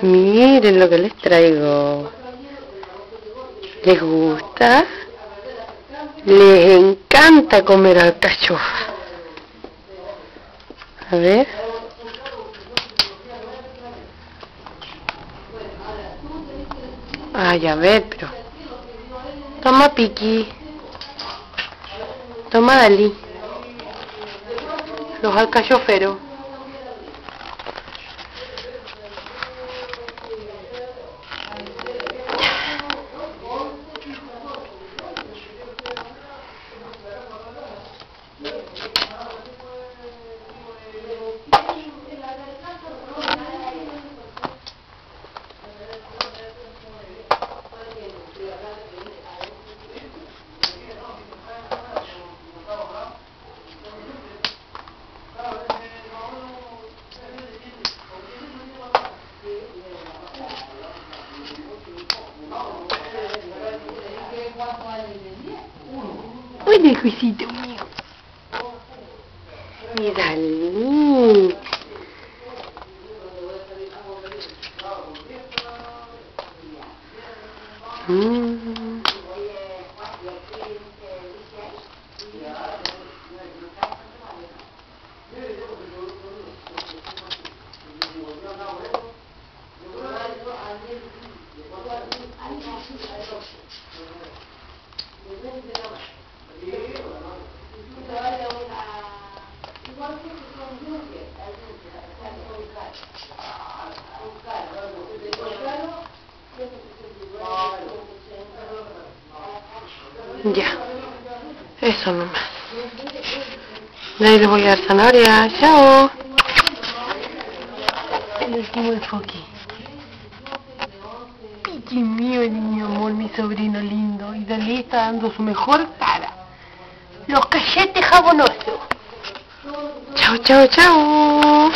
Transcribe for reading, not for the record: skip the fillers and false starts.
Miren lo que les traigo. ¿Les gusta? Les encanta comer alcachofa. A ver. Ay, a ver, pero... Toma, Piqui. Toma, Dalí. Los alcachoferos. Oye, Juicito mío. Mi Dalí. Ya, eso nomás. De ahí les voy a dar zanahoria. Chao. El último enfoque. Piqui mío, niño amor, mi sobrino lindo. Y Dalí está dando su mejor cara. Los cachetes jabonosos. Chao, chao, chao.